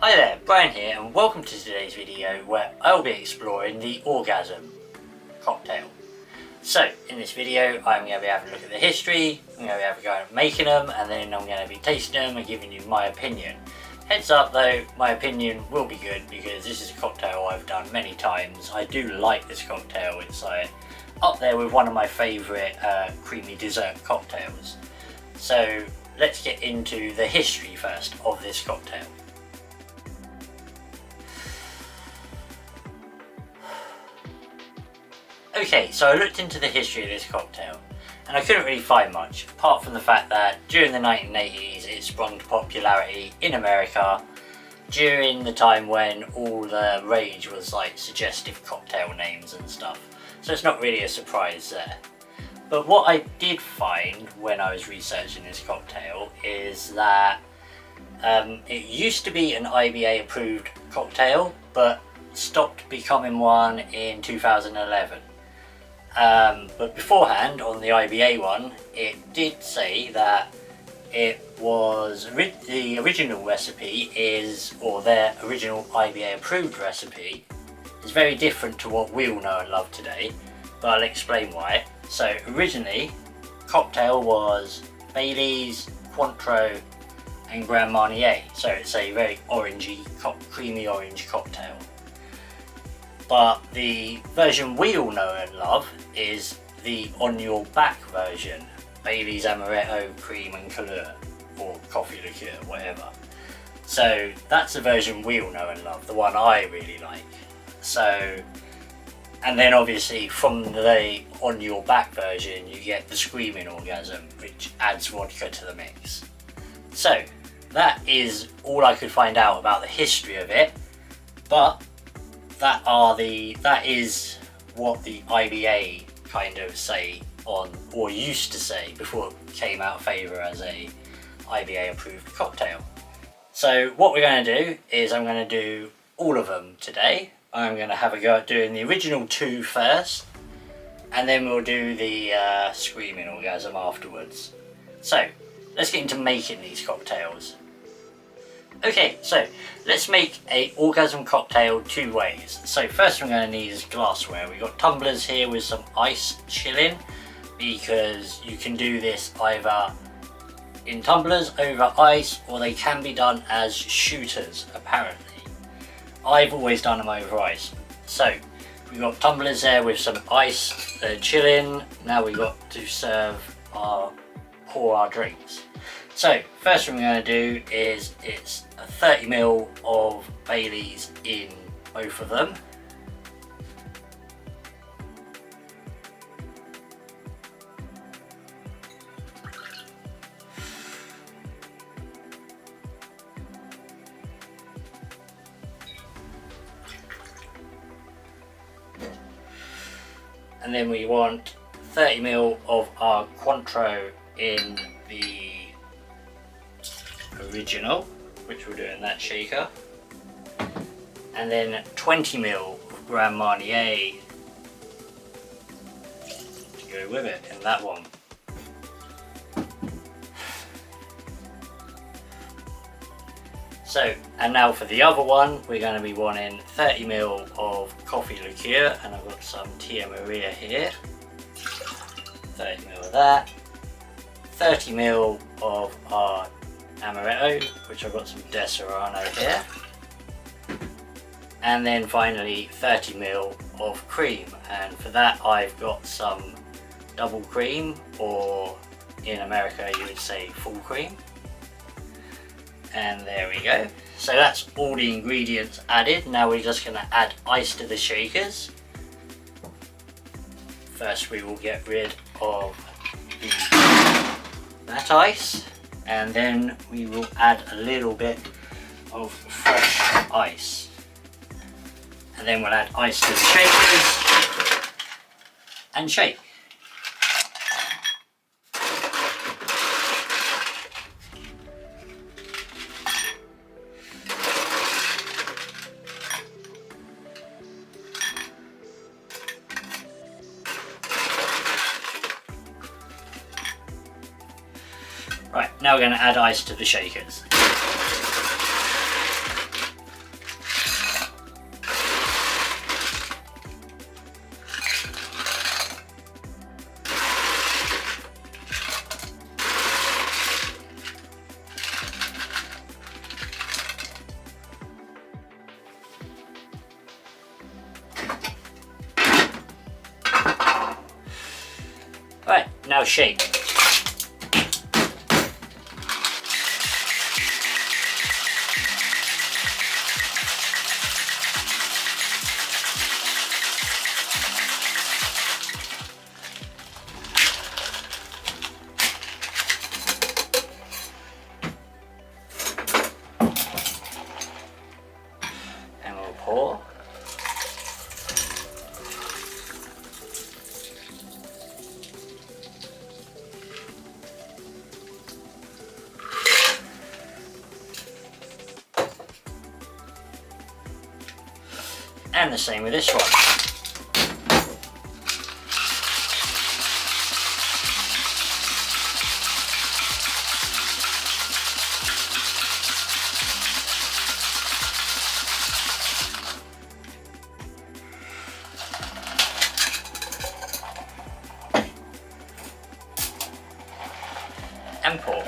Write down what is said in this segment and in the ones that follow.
Hi there, Brian here, and welcome to today's video where I'll be exploring the Orgasm Cocktail. So, in this video I'm going to be having a look at the history, I'm going to be having a go at making them, and then I'm going to be tasting them and giving you my opinion. Heads up though, my opinion will be good because this is a cocktail I've done many times. I do like this cocktail, it's up there with one of my favourite creamy dessert cocktails. So, let's get into the history first of this cocktail. Okay, so I looked into the history of this cocktail and I couldn't really find much, apart from the fact that during the 1980s it sprung to popularity in America during the time when all the rage was like suggestive cocktail names and stuff. So it's not really a surprise there. But what I did find when I was researching this cocktail is that it used to be an IBA approved cocktail, but stopped becoming one in 2011. But beforehand, on the IBA one, it did say that it was the original recipe or their original IBA approved recipe is very different to what we all know and love today, but I'll explain why. So originally, cocktail was Bailey's, Cointreau and Grand Marnier, so it's a very orangey, creamy orange cocktail. But the version we all know and love is the on your back version, Bailey's Amaretto, Cream and Couleur, or Coffee Liqueur, whatever. So that's the version we all know and love, the one I really like. So, and then obviously from the on your back version you get the Screaming Orgasm, which adds vodka to the mix. So that is all I could find out about the history of it, but that is what the IBA kind of say on, or used to say before it came out of favour as a IBA approved cocktail. So what we're going to do is I'm going to do all of them today. I'm going to have a go at doing the original two first, and then we'll do the Screaming Orgasm afterwards. So let's get into making these cocktails. Okay, so let's make a orgasm cocktail two ways. So first we're going to need is glassware. We've got tumblers here with some ice chilling, because you can do this either in tumblers over ice, or they can be done as shooters apparently. I've always done them over ice. So we've got tumblers there with some ice chilling. Now we've got to pour our drinks. So first thing we're going to do is it's a 30ml of Bailey's in both of them. And then we want 30ml of our Cointreau in the original, which we'll do in that shaker, and then 20ml of Grand Marnier to go with it in that one. So, and now for the other one, we're going to be wanting 30ml of coffee liqueur, and I've got some Tia Maria here, 30ml of that, 30ml of our Amaretto, which I've got some Deserrano here, and then finally 30ml of cream, and for that I've got some double cream, or in America you would say full cream. And there we go. So that's all the ingredients added. Now we're just going to add ice to the shakers. First we will get rid of that ice, and then we will add a little bit of fresh ice. And then we'll add ice to the shakers and shake. Right, now we're going to add ice to the shakers. Now shake. And we'll pour. And the same with this one. And pour.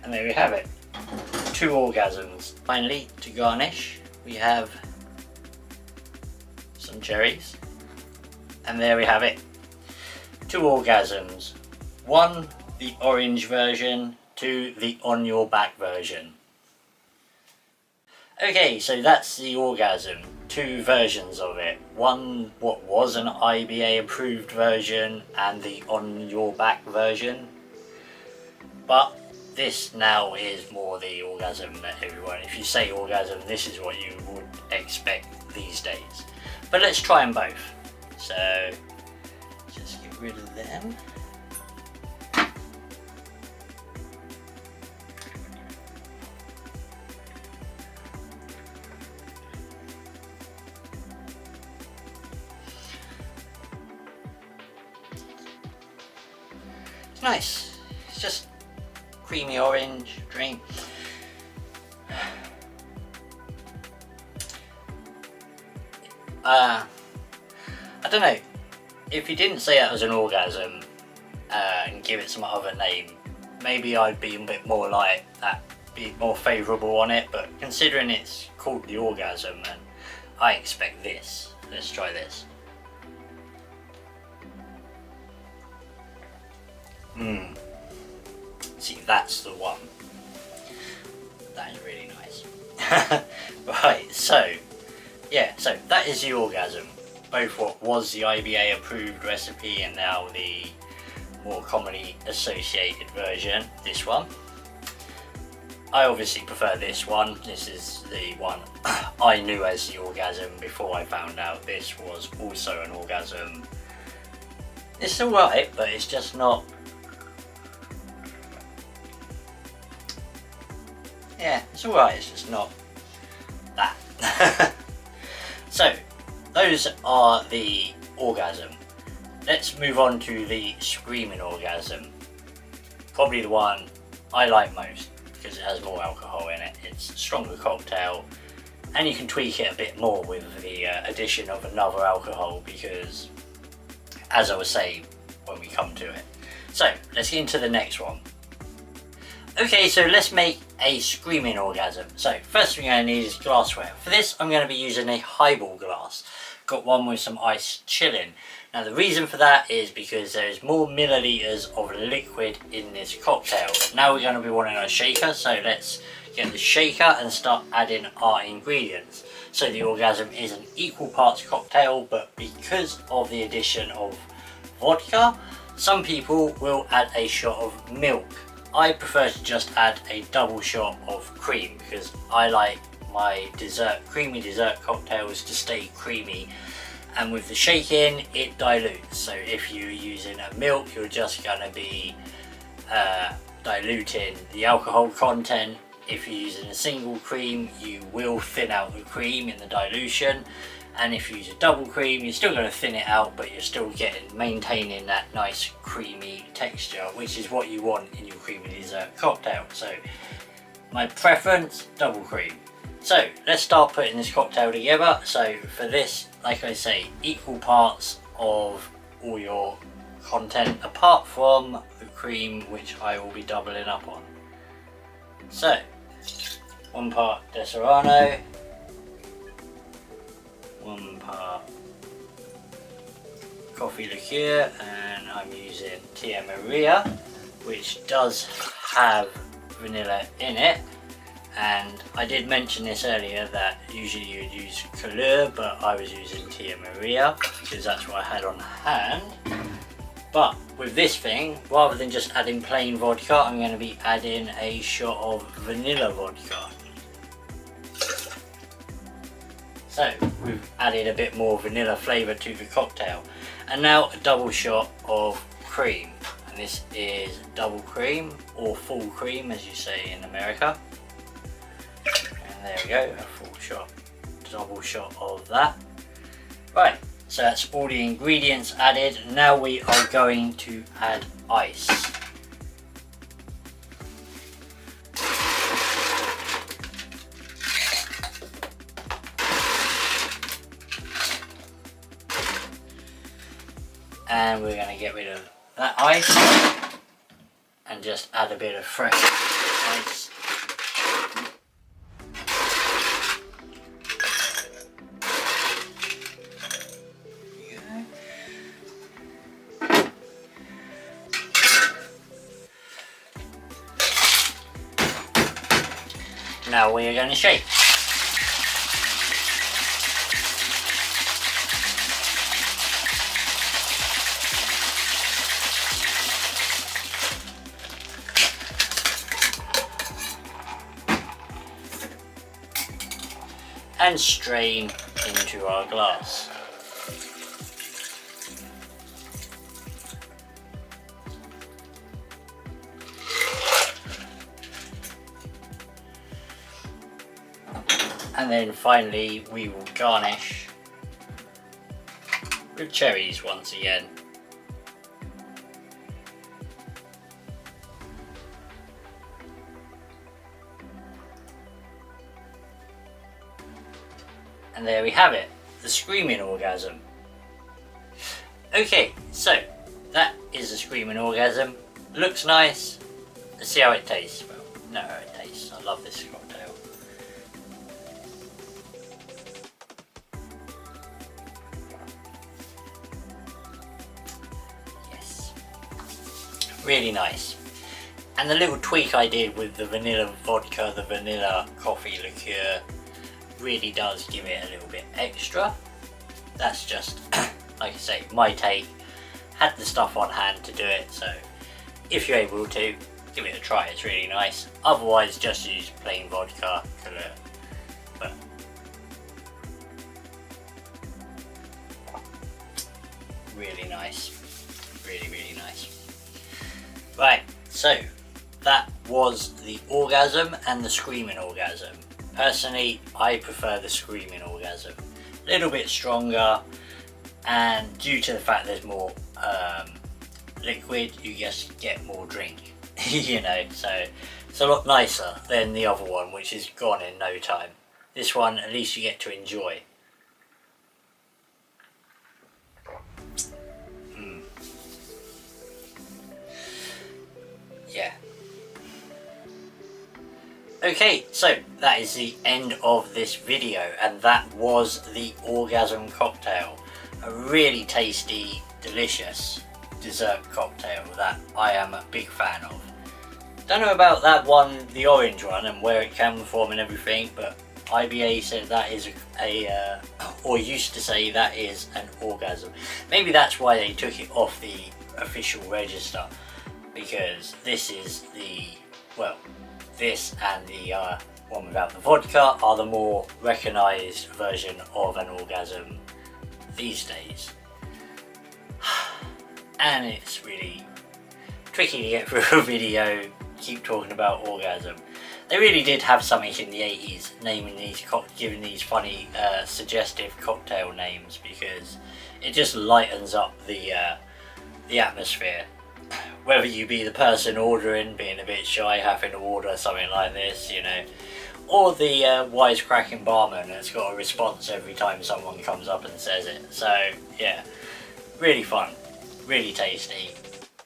And there we have it, 2 orgasms. Finally, to garnish, we have some cherries. And there we have it, 2 orgasms. 1, the orange version, 2, the on your back version. Okay, so that's the orgasm, 2 versions of it. One what was an IBA approved version and the on your back version. But this now is more the orgasm that everyone, if you say orgasm, this is what you would expect these days. But let's try them both. So, just get rid of them. It's nice. It's just creamy orange drink. I don't know, if you didn't say it was an orgasm and give it some other name, maybe I'd be a bit more like that, be more favourable on it, but considering it's called the orgasm, and I expect this. Let's try this. See, that's the one. That is really nice. Right, so, yeah, so that is the orgasm. Both what was the IBA approved recipe and now the more commonly associated version, this one. I obviously prefer this one. This is the one I knew as the orgasm before I found out this was also an orgasm. It's alright, but it's just not... Yeah, it's alright, it's just not that. So, those are the orgasm. Let's move on to the screaming orgasm. Probably the one I like most because it has more alcohol in it. It's a stronger cocktail and you can tweak it a bit more with the addition of another alcohol because, as I was saying when we come to it. So, let's get into the next one. Okay, so let's make a screaming orgasm. So first thing I need is glassware. For this I'm going to be using a highball glass. Got one with some ice chilling. Now the reason for that is because there is more milliliters of liquid in this cocktail. Now we're going to be wanting a shaker, so let's get the shaker and start adding our ingredients. So the orgasm is an equal parts cocktail, but because of the addition of vodka, some people will add a shot of milk. I prefer to just add a double shot of cream because I like my creamy dessert cocktails to stay creamy, and with the shaking it dilutes. So if you're using a milk, you're just going to be diluting the alcohol content. If you're using a single cream, you will thin out the cream in the dilution, and if you use a double cream, you're still going to thin it out, but you're still maintaining that nice creamy texture, which is what you want in your creamy dessert cocktail. So my preference, double cream. So let's start putting this cocktail together. So for this, like I say, equal parts of all your content apart from the cream, which I will be doubling up on. So 1 part Deserrano, 1 part coffee liqueur, and I'm using Tia Maria, which does have vanilla in it. And I did mention this earlier that usually you'd use Kahlua, but I was using Tia Maria because that's what I had on hand. But with this thing, rather than just adding plain vodka, I'm going to be adding a shot of vanilla vodka. So we've added a bit more vanilla flavour to the cocktail. And now a double shot of cream. And this is double cream, or full cream as you say in America. And there we go, a full shot, double shot of that. Right, so that's all the ingredients added. Now we are going to add ice. And we're going to get rid of that ice and just add a bit of fresh ice. Now we are going to shake. And strain into our glass. And then finally we will garnish with cherries once again. And there we have it, the screaming orgasm. Okay, so that is the screaming orgasm. Looks nice. Let's see how it tastes. Well, no, how it tastes. I love this cocktail. Yes. Really nice. And the little tweak I did with the vanilla vodka, the vanilla coffee liqueur, really does give it a little bit extra. That's just, like I say, my take. Had the stuff on hand to do it, so if you're able to, give it a try, it's really nice. Otherwise, just use plain vodka, Kahlua. But really nice. Really, really nice. Right, so that was the orgasm and the screaming orgasm. Personally, I prefer the screaming orgasm. A little bit stronger, and due to the fact there's more liquid, you just get more drink. You know, so it's a lot nicer than the other one, which is gone in no time. This one, at least you get to enjoy. Yeah. Okay, so that is the end of this video, and that was the Orgasm Cocktail. A really tasty, delicious dessert cocktail that I am a big fan of. Don't know about that one, the orange one, and where it came from and everything, but IBA said that is or used to say that is an orgasm. Maybe that's why they took it off the official register, because this is the, well, this and the one without the vodka are the more recognised version of an orgasm these days. And it's really tricky to get through a video, keep talking about orgasm. They really did have something in the 80s naming these, giving these funny suggestive cocktail names, because it just lightens up the atmosphere. Whether you be the person ordering, being a bit shy, having to order something like this, you know, or the wisecracking barman that's got a response every time someone comes up and says it. So yeah, really fun, really tasty,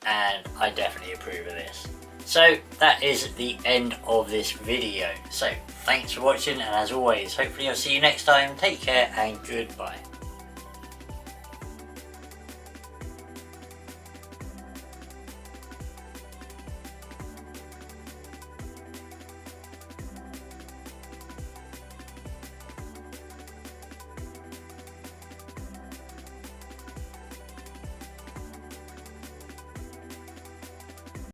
and I definitely approve of this. So that is the end of this video. So thanks for watching, and as always, hopefully I'll see you next time. Take care and goodbye.